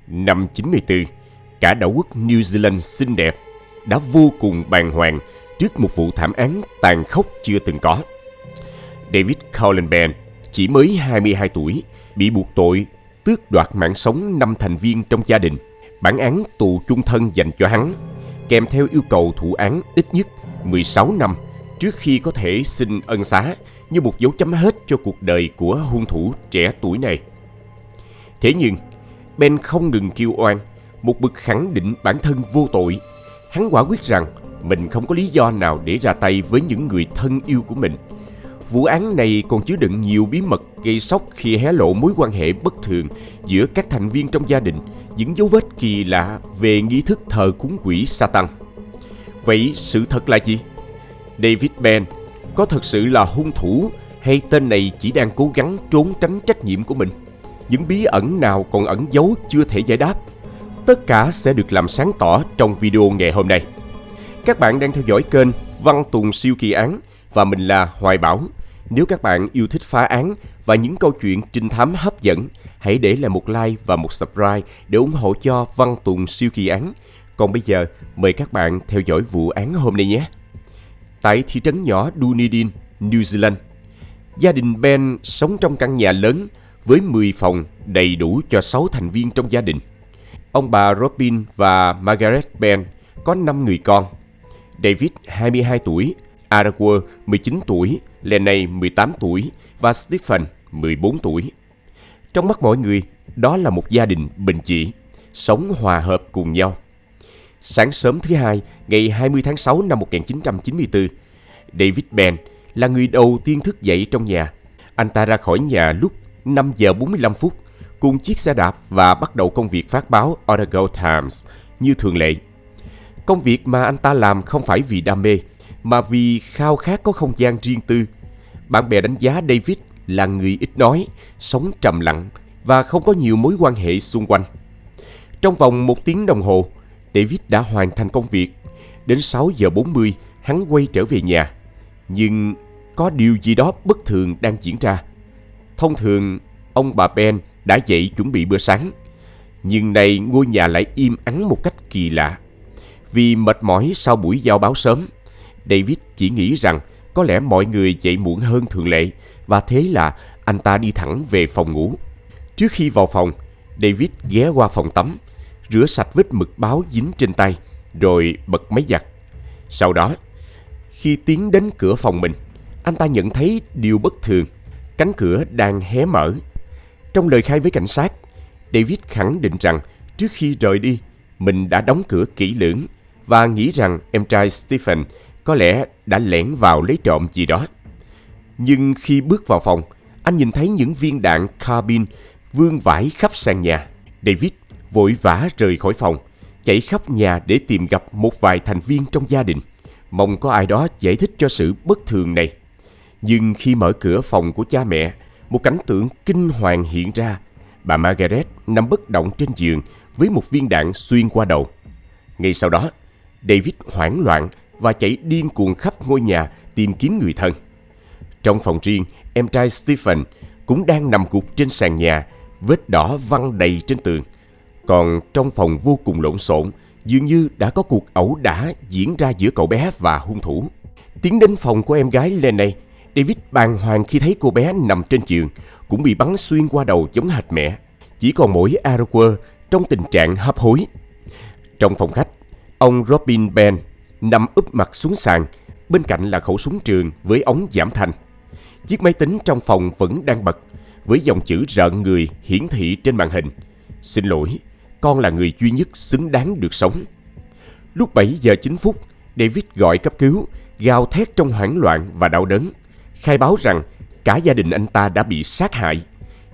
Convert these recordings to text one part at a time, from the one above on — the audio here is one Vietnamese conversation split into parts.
Năm 94, cả đảo quốc New Zealand xinh đẹp đã vô cùng bàng hoàng trước một vụ thảm án tàn khốc chưa từng có. David Cullenben, chỉ mới 22 tuổi, bị buộc tội tước đoạt mạng sống 5 thành viên trong gia đình. Bản án tù chung thân dành cho hắn, kèm theo yêu cầu thụ án ít nhất 16 năm trước khi có thể xin ân xá, như một dấu chấm hết cho cuộc đời của hung thủ trẻ tuổi này. Thế nhưng, Ben không ngừng kêu oan, một bực khẳng định bản thân vô tội. Hắn quả quyết rằng mình không có lý do nào để ra tay với những người thân yêu của mình. Vụ án này còn chứa đựng nhiều bí mật gây sốc khi hé lộ mối quan hệ bất thường giữa các thành viên trong gia đình, những dấu vết kỳ lạ về nghi thức thờ cúng quỷ Satan. Vậy sự thật là gì? David Ben có thực sự là hung thủ, hay tên này chỉ đang cố gắng trốn tránh trách nhiệm của mình? Những bí ẩn nào còn ẩn giấu chưa thể giải đáp? Tất cả sẽ được làm sáng tỏ trong video ngày hôm nay. Các bạn đang theo dõi kênh Văn Tùng Siêu Kỳ Án và mình là Hoài Bảo. Nếu các bạn yêu thích phá án và những câu chuyện trinh thám hấp dẫn, hãy để lại một like và một subscribe để ủng hộ cho Văn Tùng Siêu Kỳ Án. Còn bây giờ, mời các bạn theo dõi vụ án hôm nay nhé. Tại thị trấn nhỏ Dunedin, New Zealand, gia đình Ben sống trong căn nhà lớn với 10 phòng đầy đủ cho 6 thành viên trong gia đình. Ông bà Robin và Margaret Ben có 5 người con. David 22 tuổi, Arthur 19 tuổi, Lenny 18 tuổi và Stephen 14 tuổi. Trong mắt mọi người, đó là một gia đình bình dị, sống hòa hợp cùng nhau. Sáng sớm thứ Hai, ngày 20 tháng 6 năm 1994, David Ben là người đầu tiên thức dậy trong nhà. Anh ta ra khỏi nhà lúc 5 giờ 45 phút cùng chiếc xe đạp và bắt đầu công việc phát báo Otago Times như thường lệ. Công việc mà anh ta làm không phải vì đam mê, mà vì khao khát có không gian riêng tư. Bạn bè đánh giá David là người ít nói, sống trầm lặng và không có nhiều mối quan hệ xung quanh. Trong vòng 1 tiếng đồng hồ, David đã hoàn thành công việc. Đến 6 giờ 40, hắn quay trở về nhà. Nhưng có điều gì đó bất thường đang diễn ra. Thông thường, ông bà Ben đã dậy chuẩn bị bữa sáng. Nhưng nay ngôi nhà lại im ắng một cách kỳ lạ. Vì mệt mỏi sau buổi giao báo sớm, David chỉ nghĩ rằng có lẽ mọi người dậy muộn hơn thường lệ, và thế là anh ta đi thẳng về phòng ngủ. Trước khi vào phòng, David ghé qua phòng tắm, rửa sạch vết mực báo dính trên tay, rồi bật máy giặt. Sau đó, khi tiến đến cửa phòng mình, anh ta nhận thấy điều bất thường. Cánh cửa đang hé mở. Trong lời khai với cảnh sát, David khẳng định rằng trước khi rời đi, mình đã đóng cửa kỹ lưỡng và nghĩ rằng em trai Stephen có lẽ đã lẻn vào lấy trộm gì đó. Nhưng khi bước vào phòng, anh nhìn thấy những viên đạn carbine vương vãi khắp sàn nhà. David vội vã rời khỏi phòng, chạy khắp nhà để tìm gặp một vài thành viên trong gia đình, mong có ai đó giải thích cho sự bất thường này. Nhưng khi mở cửa phòng của cha mẹ, một cảnh tượng kinh hoàng hiện ra. Bà Margaret nằm bất động trên giường với một viên đạn xuyên qua đầu. Ngay sau đó, David hoảng loạn và chạy điên cuồng khắp ngôi nhà tìm kiếm người thân. Trong phòng riêng, em trai Stephen cũng đang nằm gục trên sàn nhà, vết đỏ văng đầy trên tường. Còn trong phòng vô cùng lộn xộn, dường như đã có cuộc ẩu đả diễn ra giữa cậu bé và hung thủ. Tiến đến phòng của em gái Lenny, David bàng hoàng khi thấy cô bé nằm trên giường, cũng bị bắn xuyên qua đầu giống hệt mẹ. Chỉ còn mỗi Arthur trong tình trạng hấp hối. Trong phòng khách, ông Robin Ben nằm úp mặt xuống sàn, bên cạnh là khẩu súng trường với ống giảm thanh. Chiếc máy tính trong phòng vẫn đang bật, với dòng chữ rợn người hiển thị trên màn hình: "Xin lỗi, con là người duy nhất xứng đáng được sống." Lúc 7 giờ 9 phút, David gọi cấp cứu, gào thét trong hoảng loạn và đau đớn, khai báo rằng cả gia đình anh ta đã bị sát hại.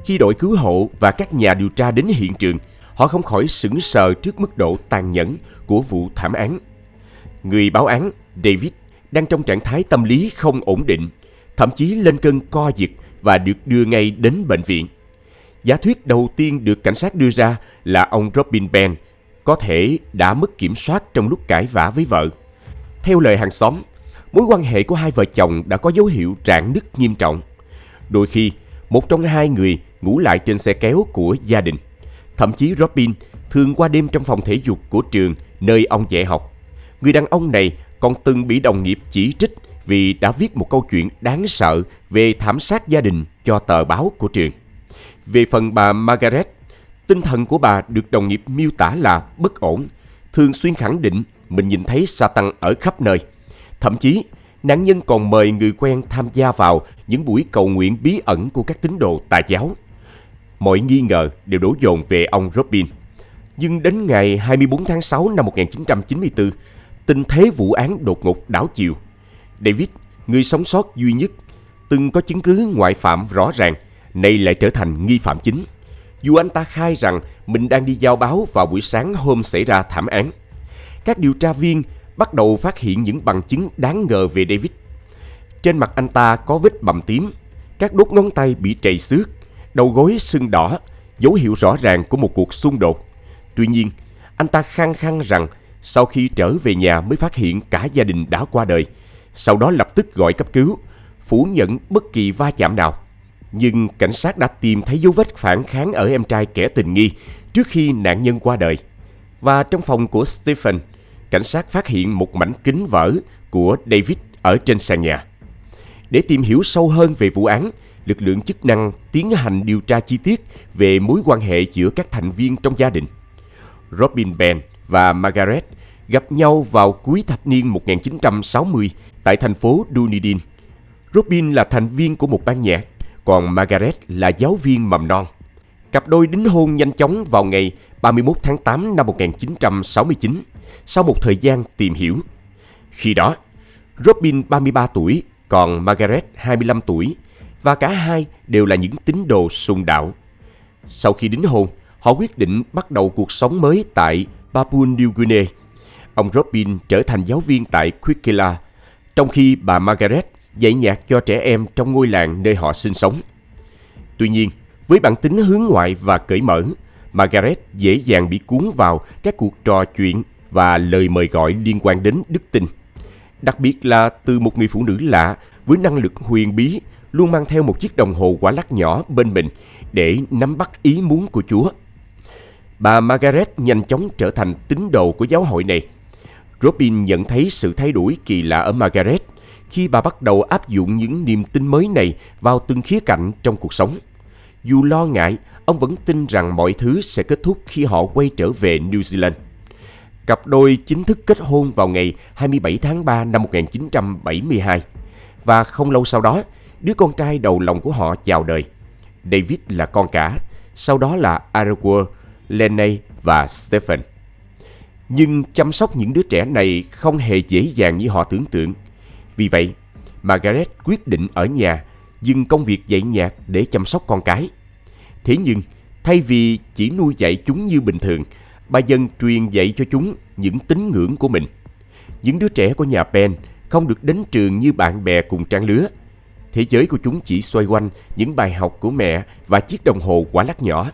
Khi đội cứu hộ và các nhà điều tra đến hiện trường, họ không khỏi sững sờ trước mức độ tàn nhẫn của vụ thảm án. Người báo án, David, đang trong trạng thái tâm lý không ổn định, thậm chí lên cơn co giật và được đưa ngay đến bệnh viện. Giả thuyết đầu tiên được cảnh sát đưa ra là ông Robin Ben có thể đã mất kiểm soát trong lúc cãi vã với vợ. Theo lời hàng xóm, mối quan hệ của hai vợ chồng đã có dấu hiệu rạn nứt nghiêm trọng. Đôi khi, một trong hai người ngủ lại trên xe kéo của gia đình. Thậm chí Robin thường qua đêm trong phòng thể dục của trường nơi ông dạy học. Người đàn ông này còn từng bị đồng nghiệp chỉ trích vì đã viết một câu chuyện đáng sợ về thảm sát gia đình cho tờ báo của trường. Về phần bà Margaret, tinh thần của bà được đồng nghiệp miêu tả là bất ổn, thường xuyên khẳng định mình nhìn thấy Satan ở khắp nơi. Thậm chí, nạn nhân còn mời người quen tham gia vào những buổi cầu nguyện bí ẩn của các tín đồ Tà giáo. Mọi nghi ngờ đều đổ dồn về ông Robin. Nhưng đến ngày 24 tháng 6 năm 1994, tình thế vụ án đột ngột đảo chiều. David, người sống sót duy nhất, từng có chứng cứ ngoại phạm rõ ràng, nay lại trở thành nghi phạm chính. Dù anh ta khai rằng mình đang đi giao báo vào buổi sáng hôm xảy ra thảm án. Các điều tra viên bắt đầu phát hiện những bằng chứng đáng ngờ về David. Trên mặt anh ta có vết bầm tím, các đốt ngón tay bị trầy xước, đầu gối sưng đỏ, dấu hiệu rõ ràng của một cuộc xung đột. Tuy nhiên, anh ta khăng khăng rằng sau khi trở về nhà mới phát hiện cả gia đình đã qua đời, sau đó lập tức gọi cấp cứu, phủ nhận bất kỳ va chạm nào. Nhưng cảnh sát đã tìm thấy dấu vết phản kháng ở em trai kẻ tình nghi trước khi nạn nhân qua đời. Và trong phòng của Stephen, cảnh sát phát hiện một mảnh kính vỡ của David ở trên sàn nhà. Để tìm hiểu sâu hơn về vụ án, lực lượng chức năng tiến hành điều tra chi tiết về mối quan hệ giữa các thành viên trong gia đình. Robin Ben và Margaret gặp nhau vào cuối thập niên 1960 tại thành phố Dunedin. Robin là thành viên của một ban nhạc, còn Margaret là giáo viên mầm non. Cặp đôi đính hôn nhanh chóng vào ngày 31 tháng 8 năm 1969, sau một thời gian tìm hiểu. Khi đó, Robin 33 tuổi, còn Margaret 25 tuổi, và cả hai đều là những tín đồ sùng đạo. Sau khi đính hôn, họ quyết định bắt đầu cuộc sống mới tại Papua New Guinea. Ông Robin trở thành giáo viên tại Kwikila, trong khi bà Margaret dạy nhạc cho trẻ em trong ngôi làng nơi họ sinh sống. Tuy nhiên, với bản tính hướng ngoại và cởi mở, Margaret dễ dàng bị cuốn vào các cuộc trò chuyện và lời mời gọi liên quan đến đức tin. Đặc biệt là từ một người phụ nữ lạ với năng lực huyền bí, luôn mang theo một chiếc đồng hồ quả lắc nhỏ bên mình để nắm bắt ý muốn của Chúa. Bà Margaret nhanh chóng trở thành tín đồ của giáo hội này. Robin nhận thấy sự thay đổi kỳ lạ ở Margaret khi bà bắt đầu áp dụng những niềm tin mới này vào từng khía cạnh trong cuộc sống. Dù lo ngại, ông vẫn tin rằng mọi thứ sẽ kết thúc khi họ quay trở về New Zealand. Cặp đôi chính thức kết hôn vào ngày 27 tháng 3 năm 1972. Và không lâu sau đó, đứa con trai đầu lòng của họ chào đời. David là con cả, sau đó là Aragorn, Lenny và Stephen. Nhưng chăm sóc những đứa trẻ này không hề dễ dàng như họ tưởng tượng. Vì vậy, Margaret quyết định ở nhà, dừng công việc dạy nhạc để chăm sóc con cái. Thế nhưng, thay vì chỉ nuôi dạy chúng như bình thường, bà dần truyền dạy cho chúng những tín ngưỡng của mình. Những đứa trẻ của nhà Ben không được đến trường như bạn bè cùng trang lứa. Thế giới của chúng chỉ xoay quanh những bài học của mẹ và chiếc đồng hồ quả lắc nhỏ.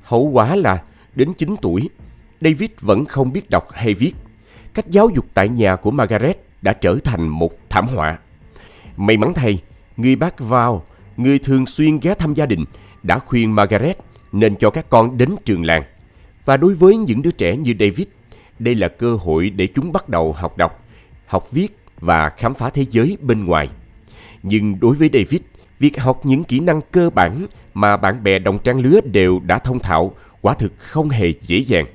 Hậu quả là, đến 9 tuổi, David vẫn không biết đọc hay viết. Cách giáo dục tại nhà của Margaret đã trở thành một thảm họa. May mắn thay, người bác Val, người thường xuyên ghé thăm gia đình, đã khuyên Margaret nên cho các con đến trường làng. Và đối với những đứa trẻ như David, đây là cơ hội để chúng bắt đầu học đọc, học viết và khám phá thế giới bên ngoài. Nhưng đối với David, việc học những kỹ năng cơ bản mà bạn bè đồng trang lứa đều đã thông thạo quả thực không hề dễ dàng.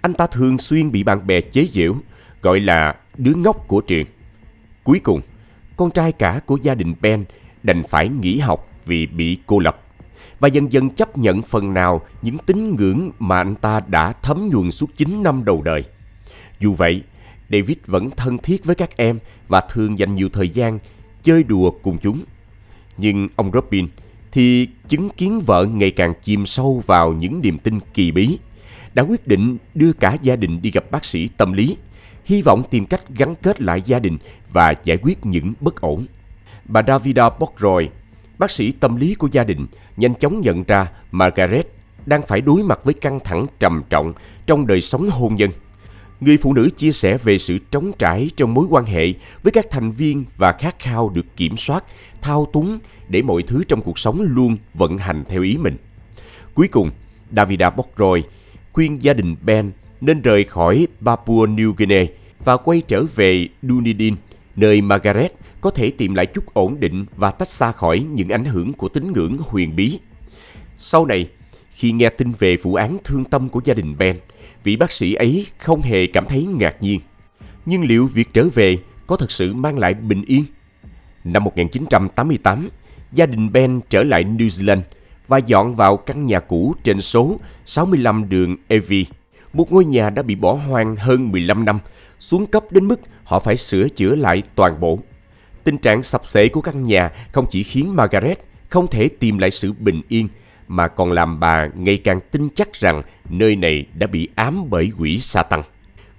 Anh ta thường xuyên bị bạn bè chế giễu, gọi là đứa ngốc của trường. Cuối cùng, con trai cả của gia đình Ben đành phải nghỉ học vì bị cô lập, và dần dần chấp nhận phần nào những tín ngưỡng mà anh ta đã thấm nhuần suốt 9 năm đầu đời. Dù vậy, David vẫn thân thiết với các em và thường dành nhiều thời gian chơi đùa cùng chúng. Nhưng ông Robin thì chứng kiến vợ ngày càng chìm sâu vào những niềm tin kỳ bí, đã quyết định đưa cả gia đình đi gặp bác sĩ tâm lý, hy vọng tìm cách gắn kết lại gia đình và giải quyết những bất ổn. Bà Davida Bockroy, bác sĩ tâm lý của gia đình, nhanh chóng nhận ra Margaret đang phải đối mặt với căng thẳng trầm trọng trong đời sống hôn nhân. Người phụ nữ chia sẻ về sự trống trải trong mối quan hệ với các thành viên và khát khao được kiểm soát, thao túng để mọi thứ trong cuộc sống luôn vận hành theo ý mình. Cuối cùng, Davida Bockroy khuyên gia đình Ben nên rời khỏi Papua New Guinea và quay trở về Dunedin, nơi Margaret có thể tìm lại chút ổn định và tách xa khỏi những ảnh hưởng của tín ngưỡng huyền bí. Sau này, khi nghe tin về vụ án thương tâm của gia đình Ben, vị bác sĩ ấy không hề cảm thấy ngạc nhiên. Nhưng liệu việc trở về có thực sự mang lại bình yên? Năm 1988, gia đình Ben trở lại New Zealand và dọn vào căn nhà cũ trên số 65 đường Evie, một ngôi nhà đã bị bỏ hoang hơn 15 năm, xuống cấp đến mức họ phải sửa chữa lại toàn bộ. Tình trạng sập xệ của căn nhà không chỉ khiến Margaret không thể tìm lại sự bình yên, mà còn làm bà ngày càng tin chắc rằng nơi này đã bị ám bởi quỷ Sa-tăng.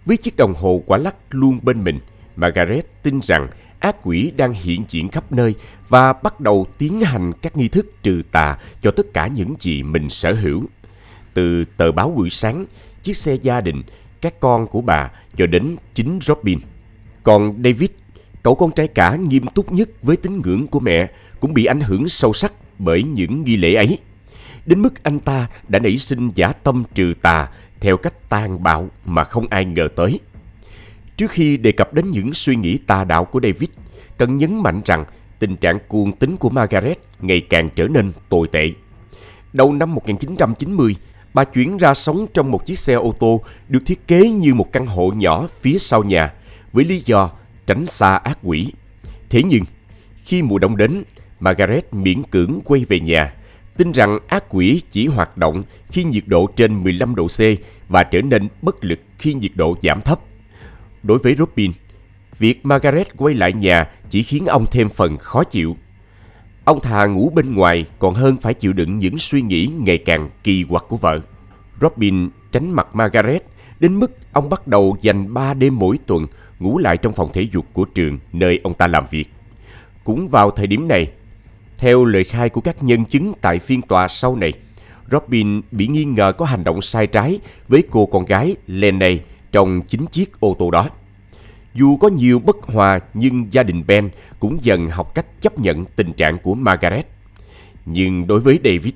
Với chiếc đồng hồ quả lắc luôn bên mình, Margaret tin rằng ác quỷ đang hiện diện khắp nơi và bắt đầu tiến hành các nghi thức trừ tà cho tất cả những gì mình sở hữu. Từ tờ báo buổi sáng, chiếc xe gia đình, các con của bà cho đến chính Robin. Còn David, cậu con trai cả nghiêm túc nhất với tín ngưỡng của mẹ, cũng bị ảnh hưởng sâu sắc bởi những nghi lễ ấy. Đến mức anh ta đã nảy sinh dã tâm trừ tà theo cách tàn bạo mà không ai ngờ tới. Trước khi đề cập đến những suy nghĩ tà đạo của David, cần nhấn mạnh rằng tình trạng cuồng tín của Margaret ngày càng trở nên tồi tệ. Đầu năm 1990, bà chuyển ra sống trong một chiếc xe ô tô được thiết kế như một căn hộ nhỏ phía sau nhà, với lý do tránh xa ác quỷ. Thế nhưng, khi mùa đông đến, Margaret miễn cưỡng quay về nhà, tin rằng ác quỷ chỉ hoạt động khi nhiệt độ trên 15 độ C và trở nên bất lực khi nhiệt độ giảm thấp. Đối với Robin, việc Margaret quay lại nhà chỉ khiến ông thêm phần khó chịu. Ông thà ngủ bên ngoài còn hơn phải chịu đựng những suy nghĩ ngày càng kỳ quặc của vợ. Robin tránh mặt Margaret đến mức ông bắt đầu dành 3 đêm mỗi tuần ngủ lại trong phòng thể dục của trường nơi ông ta làm việc. Cũng vào thời điểm này, theo lời khai của các nhân chứng tại phiên tòa sau này, Robin bị nghi ngờ có hành động sai trái với cô con gái Lenny trong chính chiếc ô tô đó. Dù có nhiều bất hòa, nhưng gia đình Ben cũng dần học cách chấp nhận tình trạng của Margaret. Nhưng đối với David,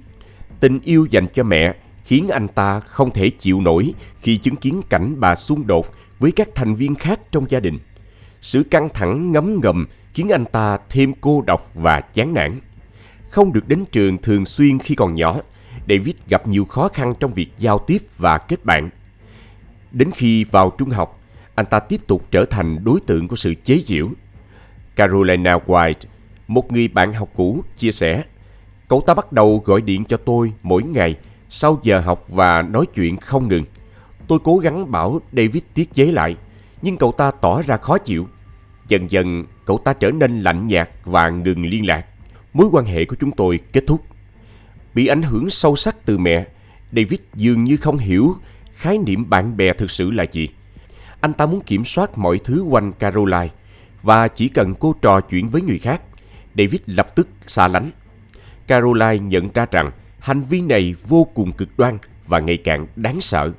tình yêu dành cho mẹ khiến anh ta không thể chịu nổi khi chứng kiến cảnh bà xung đột với các thành viên khác trong gia đình. Sự căng thẳng ngấm ngầm khiến anh ta thêm cô độc và chán nản. Không được đến trường thường xuyên khi còn nhỏ, David gặp nhiều khó khăn trong việc giao tiếp và kết bạn. Đến khi vào trung học, anh ta tiếp tục trở thành đối tượng của sự chế giễu. Carolina White, một người bạn học cũ, chia sẻ: "Cậu ta bắt đầu gọi điện cho tôi mỗi ngày sau giờ học và nói chuyện không ngừng. Tôi cố gắng bảo David tiết chế lại, nhưng cậu ta tỏ ra khó chịu. Dần dần, cậu ta trở nên lạnh nhạt và ngừng liên lạc. Mối quan hệ của chúng tôi kết thúc." Bị ảnh hưởng sâu sắc từ mẹ, David dường như không hiểu khái niệm bạn bè thực sự là gì. Anh ta muốn kiểm soát mọi thứ quanh Caroline, và chỉ cần cô trò chuyện với người khác, David lập tức xa lánh. Caroline nhận ra rằng hành vi này vô cùng cực đoan và ngày càng đáng sợ.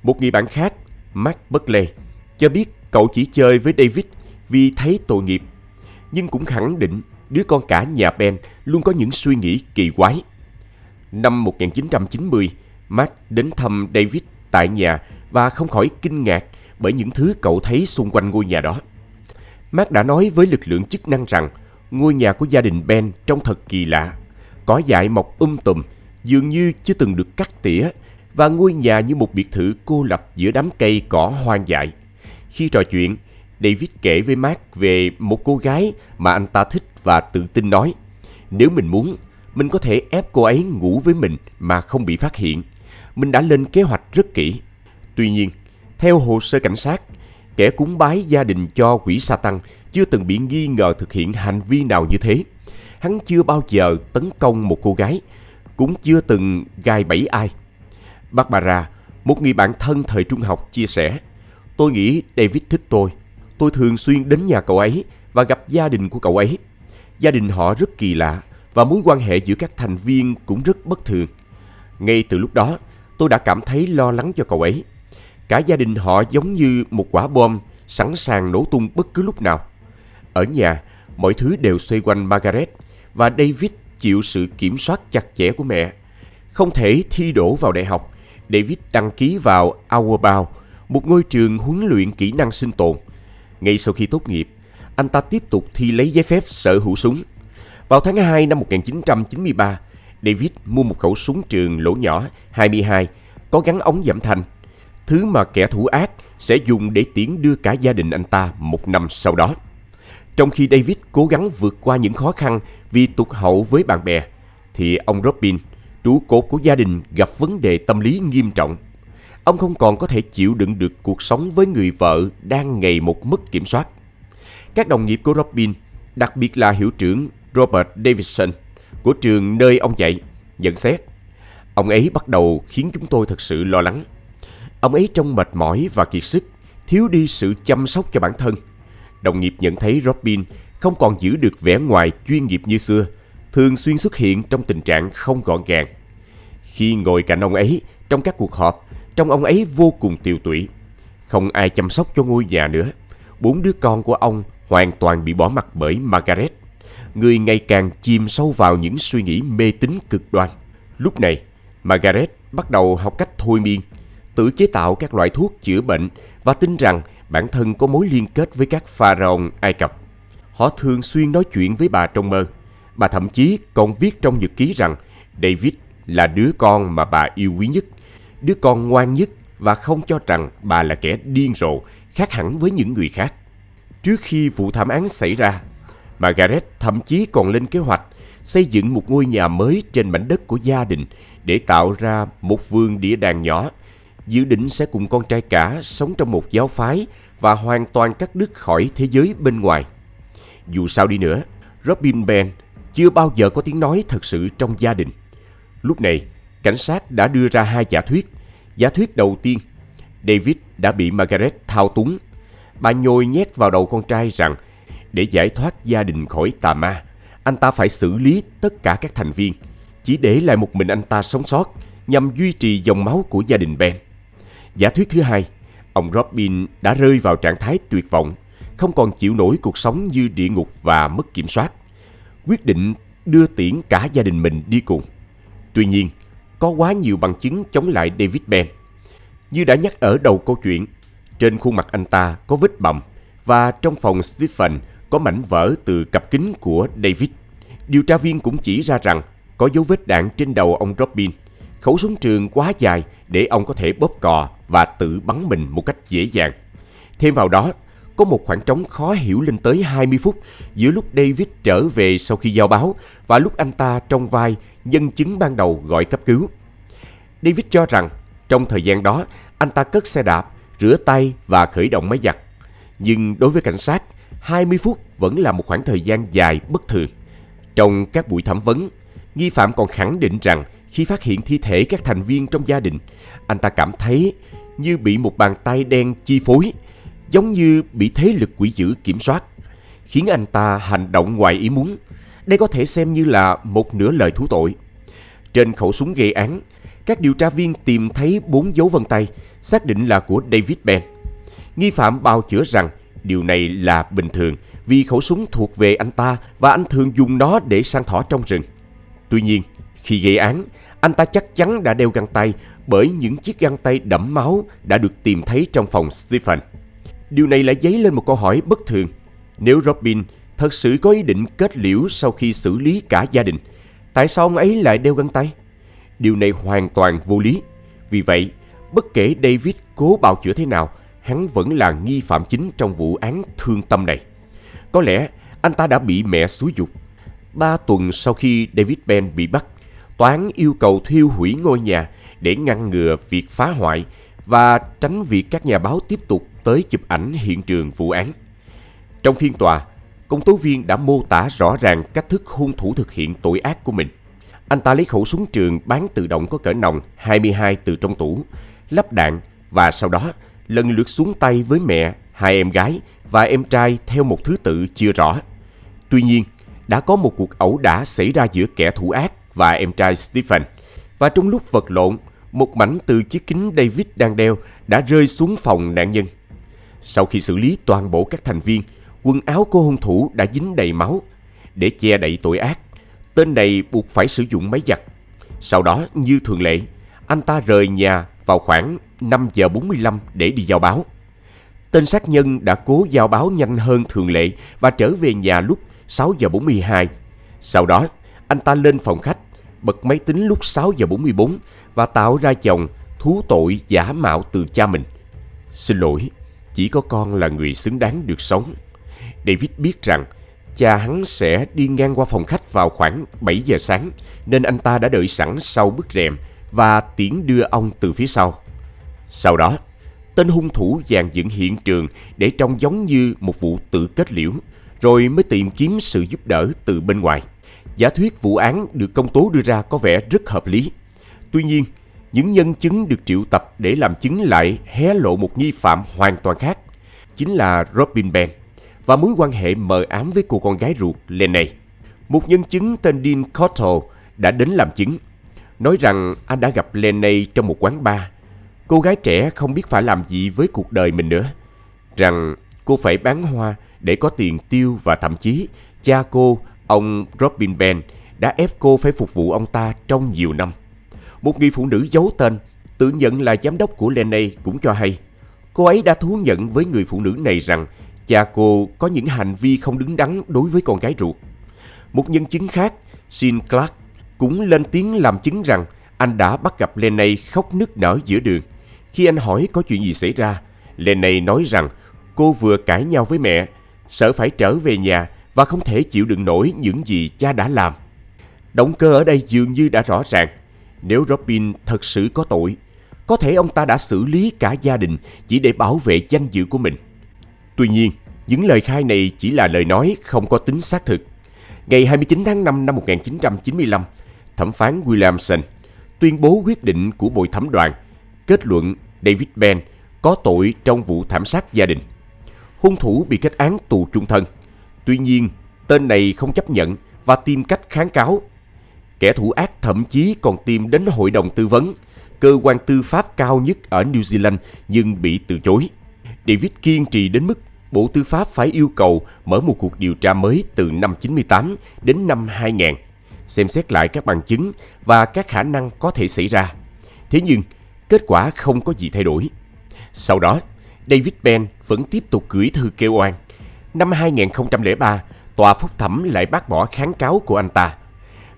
Một người bạn khác, Mark Buckley, cho biết cậu chỉ chơi với David vì thấy tội nghiệp, nhưng cũng khẳng định đứa con cả nhà Ben luôn có những suy nghĩ kỳ quái. Năm 1990, Mark đến thăm David tại nhà và không khỏi kinh ngạc bởi những thứ cậu thấy xung quanh ngôi nhà đó. Mark đã nói với lực lượng chức năng rằng ngôi nhà của gia đình Ben trông thật kỳ lạ. Cỏ dại mọc tùm, dường như chưa từng được cắt tỉa, và ngôi nhà như một biệt thự cô lập giữa đám cây cỏ hoang dại. Khi trò chuyện, David kể với Mark về một cô gái mà anh ta thích và tự tin nói: "Nếu mình muốn, mình có thể ép cô ấy ngủ với mình mà không bị phát hiện. Mình đã lên kế hoạch rất kỹ." Tuy nhiên, theo hồ sơ cảnh sát, kẻ cúng bái gia đình cho quỷ Sa-tăng chưa từng bị nghi ngờ thực hiện hành vi nào như thế. Hắn chưa bao giờ tấn công một cô gái, cũng chưa từng gài bẫy ai. Barbara, một người bạn thân thời trung học, chia sẻ: "Tôi nghĩ David thích tôi. Tôi thường xuyên đến nhà cậu ấy và gặp gia đình của cậu ấy. Gia đình họ rất kỳ lạ và mối quan hệ giữa các thành viên cũng rất bất thường. Ngay từ lúc đó, tôi đã cảm thấy lo lắng cho cậu ấy. Cả gia đình họ giống như một quả bom sẵn sàng nổ tung bất cứ lúc nào. Ở nhà, mọi thứ đều xoay quanh Margaret, và David chịu sự kiểm soát chặt chẽ của mẹ. Không thể thi đỗ vào đại học, David đăng ký vào Hourbound, một ngôi trường huấn luyện kỹ năng sinh tồn. Ngay sau khi tốt nghiệp, anh ta tiếp tục thi lấy giấy phép sở hữu súng. Vào tháng 2 năm 1993, David mua một khẩu súng trường lỗ nhỏ 22 có gắn ống giảm thanh, thứ mà kẻ thủ ác sẽ dùng để tiễn đưa cả gia đình anh ta một năm sau đó. Trong khi David cố gắng vượt qua những khó khăn vì tụt hậu với bạn bè, thì ông Robin, trụ cột của gia đình, gặp vấn đề tâm lý nghiêm trọng. Ông không còn có thể chịu đựng được cuộc sống với người vợ đang ngày một mất kiểm soát. Các đồng nghiệp của Robin, đặc biệt là hiệu trưởng Robert Davidson của trường nơi ông dạy, nhận xét: "Ông ấy bắt đầu khiến chúng tôi thật sự lo lắng. Ông ấy trông mệt mỏi và kiệt sức, thiếu đi sự chăm sóc cho bản thân." Đồng nghiệp nhận thấy Robin không còn giữ được vẻ ngoài chuyên nghiệp như xưa, thường xuyên xuất hiện trong tình trạng không gọn gàng. Khi ngồi cạnh ông ấy trong các cuộc họp, trông ông ấy vô cùng tiều tụy. Không ai chăm sóc cho ngôi nhà nữa. 4 đứa con của ông hoàn toàn bị bỏ mặc bởi Margaret, người ngày càng chìm sâu vào những suy nghĩ mê tín cực đoan. Lúc này, Margaret bắt đầu học cách thôi miên, tự chế tạo các loại thuốc chữa bệnh và tin rằng bản thân có mối liên kết với các pharaoh Ai Cập. Họ thường xuyên nói chuyện với bà trong mơ. Bà thậm chí còn viết trong nhật ký rằng David là đứa con mà bà yêu quý nhất, đứa con ngoan nhất, và không cho rằng bà là kẻ điên rồ, khác hẳn với những người khác. Trước khi vụ thảm án xảy ra, Margaret thậm chí còn lên kế hoạch xây dựng một ngôi nhà mới trên mảnh đất của gia đình để tạo ra một vườn đĩa đàn nhỏ, dự định sẽ cùng con trai cả sống trong một giáo phái và hoàn toàn cắt đứt khỏi thế giới bên ngoài. Dù sao đi nữa, Robin Ben chưa bao giờ có tiếng nói thật sự trong gia đình. Lúc này, cảnh sát đã đưa ra 2 giả thuyết. Giả thuyết đầu tiên, David đã bị Margaret thao túng. Bà nhồi nhét vào đầu con trai rằng để giải thoát gia đình khỏi tà ma, anh ta phải xử lý tất cả các thành viên, chỉ để lại một mình anh ta sống sót nhằm duy trì dòng máu của gia đình Ben. Giả thuyết thứ hai, ông Robin đã rơi vào trạng thái tuyệt vọng, không còn chịu nổi cuộc sống như địa ngục và mất kiểm soát, quyết định đưa tiễn cả gia đình mình đi cùng. Tuy nhiên, có quá nhiều bằng chứng chống lại David Ben. Như đã nhắc ở đầu câu chuyện, trên khuôn mặt anh ta có vết bầm, và trong phòng Stephen có mảnh vỡ từ cặp kính của David. Điều tra viên cũng chỉ ra rằng có dấu vết đạn trên đầu ông Robin. Khẩu súng trường quá dài để ông có thể bóp cò và tự bắn mình một cách dễ dàng. Thêm vào đó, có một khoảng trống khó hiểu lên tới 20 phút giữa lúc David trở về sau khi giao báo và lúc anh ta trong vai nhân chứng ban đầu gọi cấp cứu. David cho rằng trong thời gian đó, anh ta cất xe đạp, rửa tay và khởi động máy giặt. Nhưng đối với cảnh sát, 20 phút vẫn là một khoảng thời gian dài bất thường. Trong các buổi thẩm vấn, nghi phạm còn khẳng định rằng khi phát hiện thi thể các thành viên trong gia đình, anh ta cảm thấy như bị một bàn tay đen chi phối, giống như bị thế lực quỷ dữ kiểm soát, khiến anh ta hành động ngoài ý muốn. Đây có thể xem như là một nửa lời thú tội. Trên khẩu súng gây án, các điều tra viên tìm thấy 4 dấu vân tay, xác định là của David Ben. Nghi phạm bào chữa rằng điều này là bình thường vì khẩu súng thuộc về anh ta và anh thường dùng nó để săn thỏ trong rừng. Tuy nhiên, khi gây án, anh ta chắc chắn đã đeo găng tay bởi những chiếc găng tay đẫm máu đã được tìm thấy trong phòng Stephen. Điều này lại dấy lên một câu hỏi bất thường. Nếu Robin thật sự có ý định kết liễu sau khi xử lý cả gia đình, tại sao ông ấy lại đeo găng tay? Điều này hoàn toàn vô lý. Vì vậy, bất kể David cố bào chữa thế nào, hắn vẫn là nghi phạm chính trong vụ án thương tâm này. Có lẽ anh ta đã bị mẹ xúi giục. 3 tuần sau khi David Ben bị bắt, tòa án yêu cầu thiêu hủy ngôi nhà để ngăn ngừa việc phá hoại và tránh việc các nhà báo tiếp tục tới chụp ảnh hiện trường vụ án. Trong phiên tòa, công tố viên đã mô tả rõ ràng cách thức hung thủ thực hiện tội ác của mình. Anh ta lấy khẩu súng trường bán tự động có cỡ nòng 22 từ trong tủ, lắp đạn và sau đó lần lượt xuống tay với mẹ, 2 em gái và em trai theo một thứ tự chưa rõ. Tuy nhiên, đã có một cuộc ẩu đả xảy ra giữa kẻ thủ ác và em trai Stephen, và trong lúc vật lộn, một mảnh từ chiếc kính David đang đeo đã rơi xuống phòng nạn nhân. Sau khi xử lý toàn bộ các thành viên, quần áo của hung thủ đã dính đầy máu. Để che đậy tội ác, tên này buộc phải sử dụng máy giặt. Sau đó, như thường lệ, anh ta rời nhà vào khoảng 5 giờ 45 để đi giao báo. Tên sát nhân đã cố giao báo nhanh hơn thường lệ và trở về nhà lúc 6 giờ 42. Sau đó, anh ta lên phòng khách, bật máy tính lúc 6 giờ 44 và tạo ra chồng thú tội giả mạo từ cha mình. Xin lỗi, chỉ có con là người xứng đáng được sống. David biết rằng cha hắn sẽ đi ngang qua phòng khách vào khoảng 7 giờ sáng, nên anh ta đã đợi sẵn sau bức rèm và tiễn đưa ông từ phía sau. Sau đó, tên hung thủ dàn dựng hiện trường để trông giống như một vụ tự kết liễu, rồi mới tìm kiếm sự giúp đỡ từ bên ngoài. Giả thuyết vụ án được công tố đưa ra có vẻ rất hợp lý. Tuy nhiên, những nhân chứng được triệu tập để làm chứng lại hé lộ một nghi phạm hoàn toàn khác, chính là Robin Benn và mối quan hệ mờ ám với cô con gái ruột Lennay. Một nhân chứng tên Dean Cottle đã đến làm chứng, nói rằng anh đã gặp Lennay trong một quán bar. Cô gái trẻ không biết phải làm gì với cuộc đời mình nữa, rằng cô phải bán hoa để có tiền tiêu và thậm chí cha cô, ông Robin Benn, đã ép cô phải phục vụ ông ta trong nhiều năm. Một người phụ nữ giấu tên, tự nhận là giám đốc của Lennay cũng cho hay cô ấy đã thú nhận với người phụ nữ này rằng cha cô có những hành vi không đứng đắn đối với con gái ruột. Một nhân chứng khác, Sean Clark, cũng lên tiếng làm chứng rằng anh đã bắt gặp Lennay khóc nức nở giữa đường. Khi anh hỏi có chuyện gì xảy ra, Lennay nói rằng cô vừa cãi nhau với mẹ, sợ phải trở về nhà và không thể chịu đựng nổi những gì cha đã làm. Động cơ ở đây dường như đã rõ ràng. Nếu Robin thật sự có tội, có thể ông ta đã xử lý cả gia đình chỉ để bảo vệ danh dự của mình. Tuy nhiên, những lời khai này chỉ là lời nói không có tính xác thực. Ngày 29 tháng 5 năm 1995, thẩm phán Williamson tuyên bố quyết định của bồi thẩm đoàn, kết luận David Benn có tội trong vụ thảm sát gia đình. Hung thủ bị kết án tù trung thân. Tuy nhiên, tên này không chấp nhận và tìm cách kháng cáo. Kẻ thủ ác thậm chí còn tìm đến Hội đồng Tư vấn, cơ quan tư pháp cao nhất ở New Zealand, nhưng bị từ chối. David kiên trì đến mức Bộ Tư pháp phải yêu cầu mở một cuộc điều tra mới từ năm 98 đến năm 2000, xem xét lại các bằng chứng và các khả năng có thể xảy ra. Thế nhưng, kết quả không có gì thay đổi. Sau đó, David Benn vẫn tiếp tục gửi thư kêu oan. Năm 2003, tòa phúc thẩm lại bác bỏ kháng cáo của anh ta.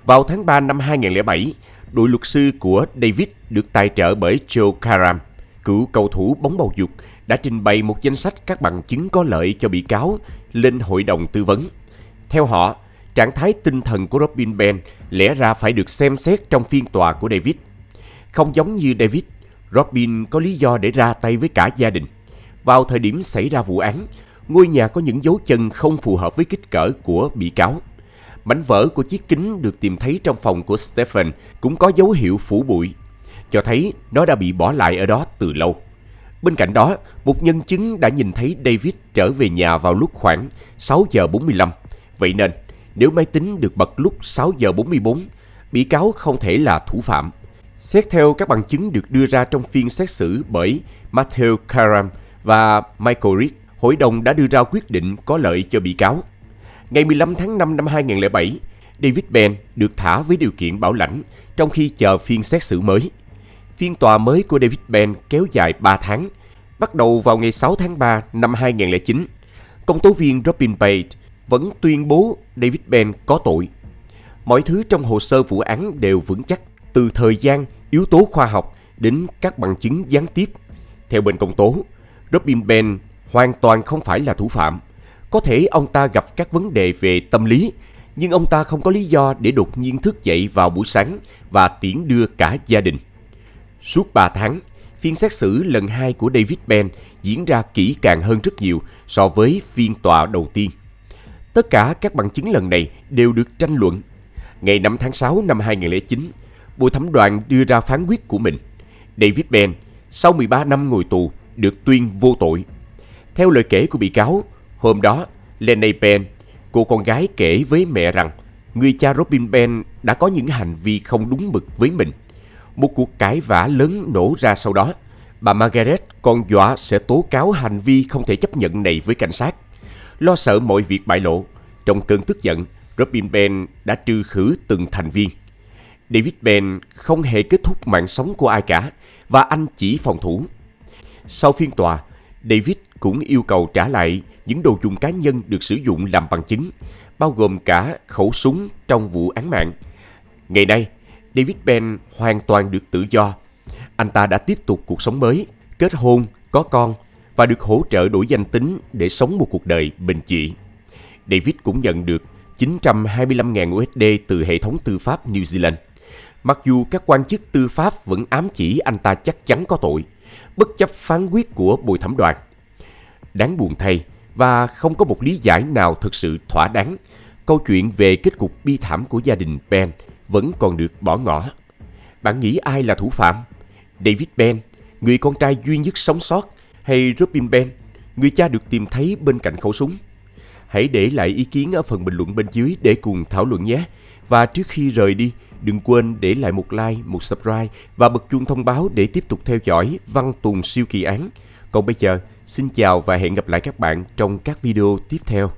Vào tháng 3 năm 2007, đội luật sư của David được tài trợ bởi Joe Karam, cựu cầu thủ bóng bầu dục, đã trình bày một danh sách các bằng chứng có lợi cho bị cáo lên Hội đồng Tư vấn. Theo họ, trạng thái tinh thần của Robin Benn lẽ ra phải được xem xét trong phiên tòa của David. Không giống như David, Robin có lý do để ra tay với cả gia đình. Vào thời điểm xảy ra vụ án, ngôi nhà có những dấu chân không phù hợp với kích cỡ của bị cáo. Mảnh vỡ của chiếc kính được tìm thấy trong phòng của Stephen cũng có dấu hiệu phủ bụi, cho thấy nó đã bị bỏ lại ở đó từ lâu. Bên cạnh đó, một nhân chứng đã nhìn thấy David trở về nhà vào lúc khoảng 6 giờ 45. Vậy nên, nếu máy tính được bật lúc 6 giờ 44, bị cáo không thể là thủ phạm. Xét theo các bằng chứng được đưa ra trong phiên xét xử bởi Matthew Karam và Michael Reed, hội đồng đã đưa ra quyết định có lợi cho bị cáo. Ngày 15 tháng 5 năm 2007, David Benn được thả với điều kiện bảo lãnh trong khi chờ phiên xét xử mới. Phiên tòa mới của David Benn kéo dài 3 tháng, bắt đầu vào ngày 6 tháng 3 năm 2009. Công tố viên Robin Page vẫn tuyên bố David Benn có tội. Mọi thứ trong hồ sơ vụ án đều vững chắc, từ thời gian, yếu tố khoa học đến các bằng chứng gián tiếp. Theo bên công tố, Robin Benn hoàn toàn không phải là thủ phạm. Có thể ông ta gặp các vấn đề về tâm lý, nhưng ông ta không có lý do để đột nhiên thức dậy vào buổi sáng và tiễn đưa cả gia đình. Suốt 3 tháng, phiên xét xử lần 2 của David Benn diễn ra kỹ càng hơn rất nhiều so với phiên tòa đầu tiên. Tất cả các bằng chứng lần này đều được tranh luận. Ngày 5 tháng 6 năm 2009, Bồi thẩm đoàn đưa ra phán quyết của mình. David Benn, sau 13 năm ngồi tù, được tuyên vô tội. Theo lời kể của bị cáo, hôm đó, Lennay Benn, cô con gái kể với mẹ rằng người cha Robin Benn đã có những hành vi không đúng mực với mình. Một cuộc cãi vã lớn nổ ra sau đó. Bà Margaret còn dọa sẽ tố cáo hành vi không thể chấp nhận này với cảnh sát. Lo sợ mọi việc bại lộ, trong cơn tức giận, Robin Benn đã trừ khử từng thành viên. David Ben không hề kết thúc mạng sống của ai cả và anh chỉ phòng thủ. Sau phiên tòa, David cũng yêu cầu trả lại những đồ dùng cá nhân được sử dụng làm bằng chứng, bao gồm cả khẩu súng trong vụ án mạng. Ngày nay, David Ben hoàn toàn được tự do. Anh ta đã tiếp tục cuộc sống mới, kết hôn, có con và được hỗ trợ đổi danh tính để sống một cuộc đời bình dị. David cũng nhận được 925.000 USD từ hệ thống tư pháp New Zealand. Mặc dù các quan chức tư pháp vẫn ám chỉ anh ta chắc chắn có tội, bất chấp phán quyết của bồi thẩm đoàn. Đáng buồn thay, và không có một lý giải nào thực sự thỏa đáng, câu chuyện về kết cục bi thảm của gia đình Ben vẫn còn được bỏ ngỏ. Bạn nghĩ ai là thủ phạm? David Ben, người con trai duy nhất sống sót, hay Robin Ben, người cha được tìm thấy bên cạnh khẩu súng? Hãy để lại ý kiến ở phần bình luận bên dưới để cùng thảo luận nhé. Và trước khi rời đi, đừng quên để lại một like, một subscribe và bật chuông thông báo để tiếp tục theo dõi Văn Tùng Siêu Kỳ Án. Còn bây giờ, xin chào và hẹn gặp lại các bạn trong các video tiếp theo.